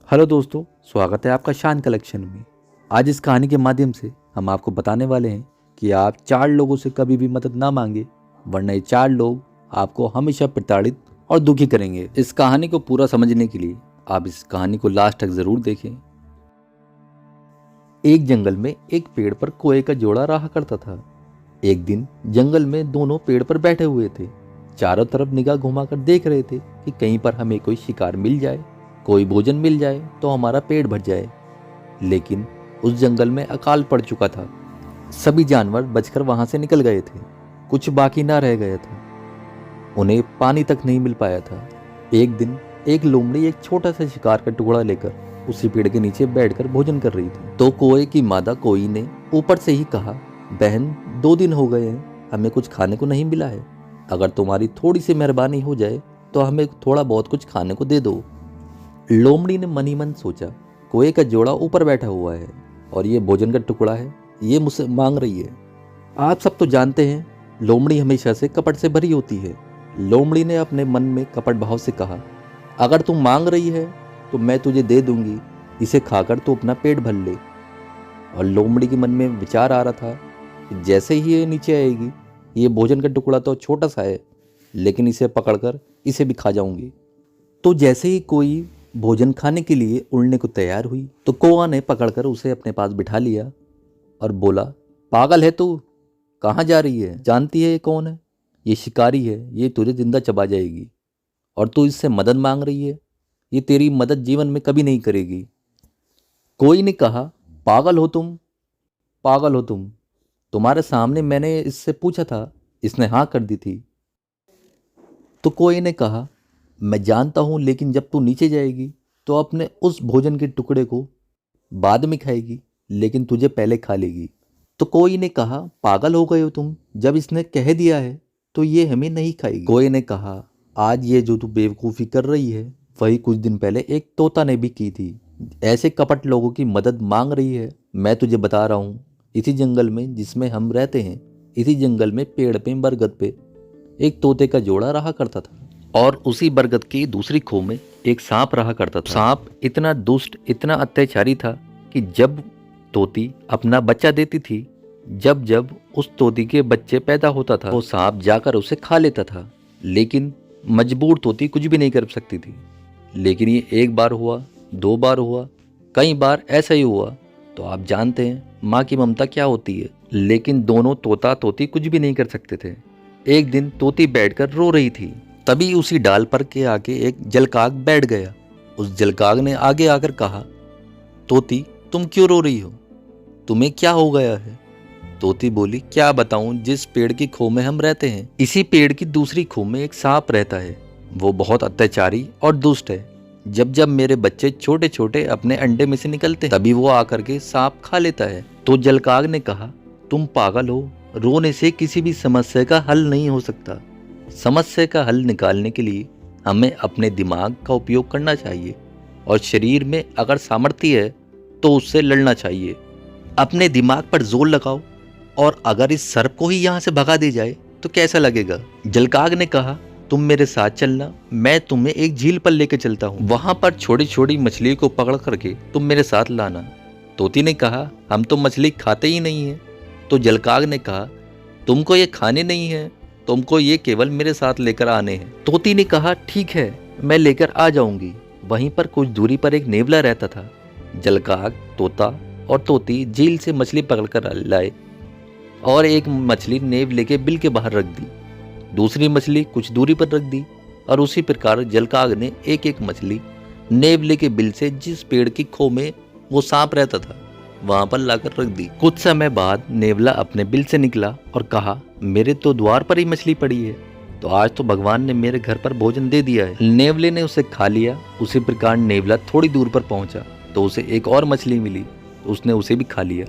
Hello दोस्तों, स्वागत है आपका शान कलेक्शन में। आज इस कहानी के माध्यम से हम आपको बताने वाले हैं कि आप 4 लोगों से कभी भी मदद ना मांगे, वरना ये 4 लोग आपको हमेशा प्रताड़ित और दुखी करेंगे। इस कहानी को पूरा समझने के लिए आप इस कहानी को लास्ट तक जरूर देखें। एक जंगल में एक पेड़ पर कोए का जोड़ा रहा करता था। एक दिन जंगल में दोनों पेड़ पर बैठे हुए थे। चारों तरफ निगाह घुमाकर देख रहे थे कि कहीं पर हमें कोई शिकार मिल जाए, कोई भोजन मिल जाए तो हमारा पेट भर जाए। लेकिन उस जंगल में अकाल पड़ चुका था। सभी जानवर बचकर वहां से निकल गए थे। कुछ बाकी ना रह गया था। उन्हें पानी तक नहीं मिल पाया था। एक दिन एक लोमड़ी एक छोटा सा शिकार का टुकड़ा लेकर उसी पेड़ के नीचे बैठकर भोजन कर रही थी। तो कोए की मादा कोई ने ऊपर से ही कहा, बहन 2 दिन हो गए हैं, हमें कुछ खाने को नहीं मिला है। अगर तुम्हारी थोड़ी सी मेहरबानी हो जाए तो हमें थोड़ा बहुत कुछ खाने को दे दो। लोमड़ी ने मन ही मन सोचा, कोए का जोड़ा ऊपर बैठा हुआ है और ये भोजन का टुकड़ा है, ये मुझसे मांग रही है। आप सब तो जानते हैं लोमड़ी हमेशा से कपट से भरी होती है। लोमड़ी ने अपने मन में कपट भाव से कहा, अगर तुम मांग रही है तो मैं तुझे दे दूंगी, इसे खाकर तू अपना पेट भर ले। और लोमड़ी के मन में विचार आ रहा था कि जैसे ही ये नीचे आएगी, ये भोजन का टुकड़ा तो छोटा सा है, लेकिन इसे पकड़कर इसे भी खा जाऊंगी। तो जैसे ही कोई भोजन खाने के लिए उड़ने को तैयार हुई तो कौआ ने पकड़कर उसे अपने पास बिठा लिया और बोला, पागल है तू, कहाँ जा रही है? जानती है ये कौन है? ये शिकारी है, ये तुझे जिंदा चबा जाएगी। और तू इससे मदद मांग रही है, ये तेरी मदद जीवन में कभी नहीं करेगी। कोई ने कहा, पागल हो तुम, पागल हो तुम, तुम्हारे सामने मैंने इससे पूछा था, इसने हाँ कर दी थी। तो कोई ने कहा, मैं जानता हूँ, लेकिन जब तू नीचे जाएगी तो अपने उस भोजन के टुकड़े को बाद में खाएगी, लेकिन तुझे पहले खा लेगी। तो कोई ने कहा, पागल हो गए हो तुम, जब इसने कह दिया है तो ये हमें नहीं खाएगी। कोई ने कहा, आज ये जो तू बेवकूफ़ी कर रही है वही कुछ दिन पहले एक तोता ने भी की थी। ऐसे कपट लोगों की मदद मांग रही है। मैं तुझे बता रहा हूँ, इसी जंगल में जिसमें हम रहते हैं, इसी जंगल में पेड़ पे बरगद पे एक तोते का जोड़ा रहा करता था। और उसी बरगद की दूसरी खो में एक सांप रहा करता था। सांप इतना दुष्ट, इतना अत्याचारी था कि जब तोती अपना बच्चा देती थी, जब जब उस तोती के बच्चे पैदा होता था, वो सांप जाकर उसे खा लेता था। लेकिन मजबूर तोती कुछ भी नहीं कर सकती थी। लेकिन ये एक बार हुआ, 2 बार हुआ, कई बार ऐसा ही हुआ। तो आप जानते हैं माँ की ममता क्या होती है। लेकिन दोनों तोता तोती कुछ भी नहीं कर सकते थे। एक दिन तोती बैठकर रो रही थी। तभी उसी डाल पर के आगे एक जलकाग बैठ गया। उस जलकाग ने आगे आकर कहा, तोती तुम क्यों रो रही हो? तुम्हें क्या हो गया है? तोती बोली, क्या बताऊं, जिस पेड़ की खो में हम रहते हैं, इसी पेड़ की दूसरी खो में एक सांप रहता है। वो बहुत अत्याचारी और दुष्ट है। जब जब मेरे बच्चे छोटे छोटे अपने अंडे में से निकलते हैं, तभी वो आकर के सांप खा लेता है। तो जलकाग ने कहा, तुम पागल हो, रोने से किसी भी समस्या का हल नहीं हो सकता। समस्या का हल निकालने के लिए हमें अपने दिमाग का उपयोग करना चाहिए, और शरीर में अगर सामर्थ्य है तो उससे लड़ना चाहिए। अपने दिमाग पर जोर लगाओ, और अगर इस सर्प को ही यहाँ से भगा दे जाए तो कैसा लगेगा? जलकाग ने कहा, तुम मेरे साथ चलना, मैं तुम्हें एक झील पर लेकर चलता हूँ। वहां पर छोटी छोटी मछली को पकड़ करके तुम मेरे साथ लाना। तोती ने कहा, हम तो मछली खाते ही नहीं है। तो जलकाग ने कहा, तुमको ये खाने नहीं है, तुमको ये केवल मेरे साथ लेकर आने हैं। तोती ने कहा, ठीक है, मैं लेकर आ जाऊंगी। वहीं पर कुछ दूरी पर एक नेवला रहता था। जलकाग, तोता और तोती झील से मछली पकड़कर लाए और एक मछली नेवले के बिल के बाहर रख दी। दूसरी मछली कुछ दूरी पर रख दी, और उसी प्रकार जलकाग ने एक एक मछली नेवले के बिल से जिस पेड़ की खो में वो सांप रहता था वहां पर लाकर रख दी। कुछ समय बाद नेवला अपने बिल से निकला और कहा, मेरे तो द्वार पर ही मछली पड़ी है, तो आज तो भगवान ने मेरे घर पर भोजन दे दिया है। नेवले ने उसे खा लिया। उसी प्रकार नेवला थोड़ी दूर पर पहुंचा तो उसे एक और मछली मिली, तो उसने उसे भी खा लिया।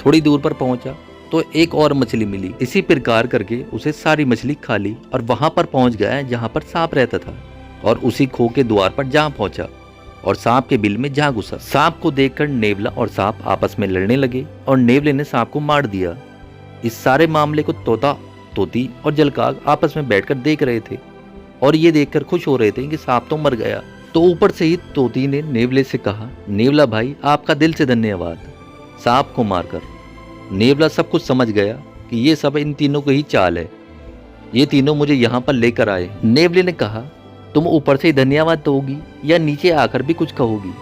थोड़ी दूर पर पहुंचा तो एक और मछली मिली। इसी प्रकार करके उसे सारी मछली खा ली और वहां पर पहुंच गया जहां पर सांप रहता था, और उसी खो के द्वार पर जहां पहुंचा और सांप के बिल में जहां घुसा। सांप को देखकर नेवला और सांप आपस में लड़ने लगे और नेवले ने सांप को मार दिया। इस सारे मामले को तोता, तोती और जलकाग आपस में बैठकर देख रहे थे, और ये देखकर खुश हो रहे थे कि सांप तो मर गया। तो ऊपर से ही तोती ने नेवले से कहा, नेवला भाई आपका दिल से धन्यवाद सांप को मारकर। नेवला सब कुछ समझ गया कि ये सब इन तीनों की ही चाल है, ये तीनों मुझे यहाँ पर लेकर आए। नेवले ने कहा, तुम ऊपर से ही धन्यवाद दोगी या नीचे आकर भी कुछ कहोगी?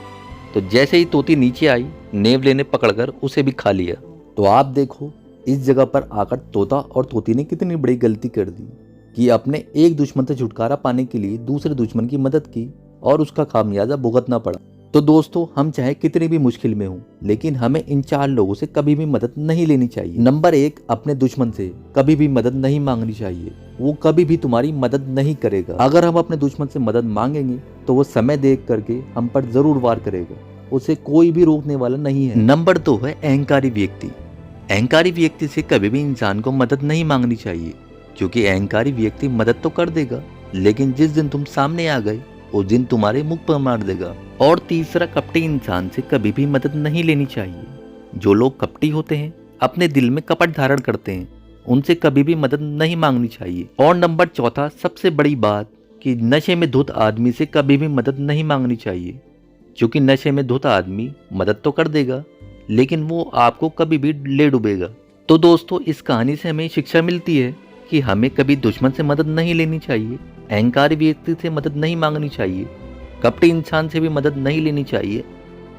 तो जैसे ही तोती नीचे आई, नेवले ने पकड़कर उसे भी खा लिया। तो आप देखो इस जगह पर आकर तोता और तोती ने कितनी बड़ी गलती कर दी कि अपने एक दुश्मन से छुटकारा पाने के लिए दूसरे दुश्मन की मदद की और उसका खामियाजा भुगतना पड़ा। तो दोस्तों, हम चाहे कितनी भी मुश्किल में हों, लेकिन हमें इन 4 लोगों से कभी भी मदद नहीं लेनी चाहिए। नंबर 1, अपने दुश्मन से कभी भी मदद नहीं मांगनी चाहिए, वो कभी भी तुम्हारी मदद नहीं करेगा। अगर हम अपने दुश्मन से मदद मांगेंगे तो वो समय देख करके हम पर जरूर वार करेगा, उसे कोई भी रोकने वाला नहीं है। नंबर 2 है अहंकारी व्यक्ति। अहंकारी व्यक्ति से कभी भी इंसान को मदद नहीं मांगनी चाहिए, क्योंकि अहंकारी व्यक्ति मदद तो कर देगा, लेकिन जिस दिन तुम सामने आ गए उस दिन तुम्हारे मुख पर मार देगा। और तीसरा, कपटी इंसान से कभी भी मदद नहीं लेनी चाहिए। जो लोग कपटी होते हैं, अपने दिल में कपट धारण करते हैं, उनसे कभी भी मदद नहीं मांगनी चाहिए। और नंबर 4, सबसे बड़ी बात, कि नशे में धुत आदमी से कभी भी मदद नहीं मांगनी चाहिए, क्योंकि नशे में धुत आदमी मदद तो कर देगा, लेकिन वो आपको कभी भी ले डूबेगा। तो दोस्तों, इस कहानी से हमें शिक्षा मिलती है कि हमें कभी दुश्मन से मदद नहीं लेनी चाहिए, अहंकारी व्यक्ति से मदद नहीं मांगनी चाहिए, कपटी इंसान से भी मदद नहीं लेनी चाहिए,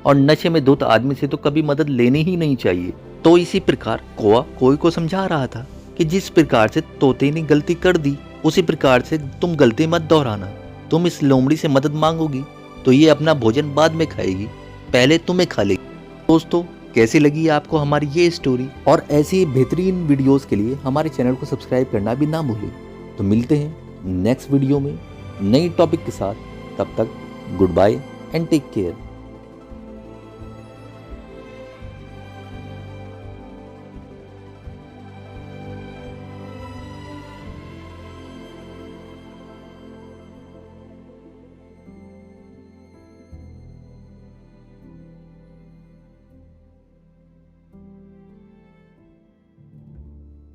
और नशे में धुत आदमी से तो कभी मदद लेनी ही नहीं चाहिए। तो इसी प्रकार कौवा कोई को समझा रहा था कि जिस प्रकार से तोते ने गलती कर दी, उसी प्रकार से तुम गलती मत दोहराना। तुम इस लोमड़ी से मदद मांगोगी तो ये अपना भोजन बाद में खाएगी, पहले तुम्हें खा लेगी। दोस्तों, कैसी लगी आपको हमारी ये स्टोरी? और ऐसी बेहतरीन वीडियोस के लिए हमारे चैनल को सब्सक्राइब करना भी ना भूलें। तो मिलते हैं नेक्स्ट वीडियो में नई टॉपिक के साथ। तब तक goodbye and take care.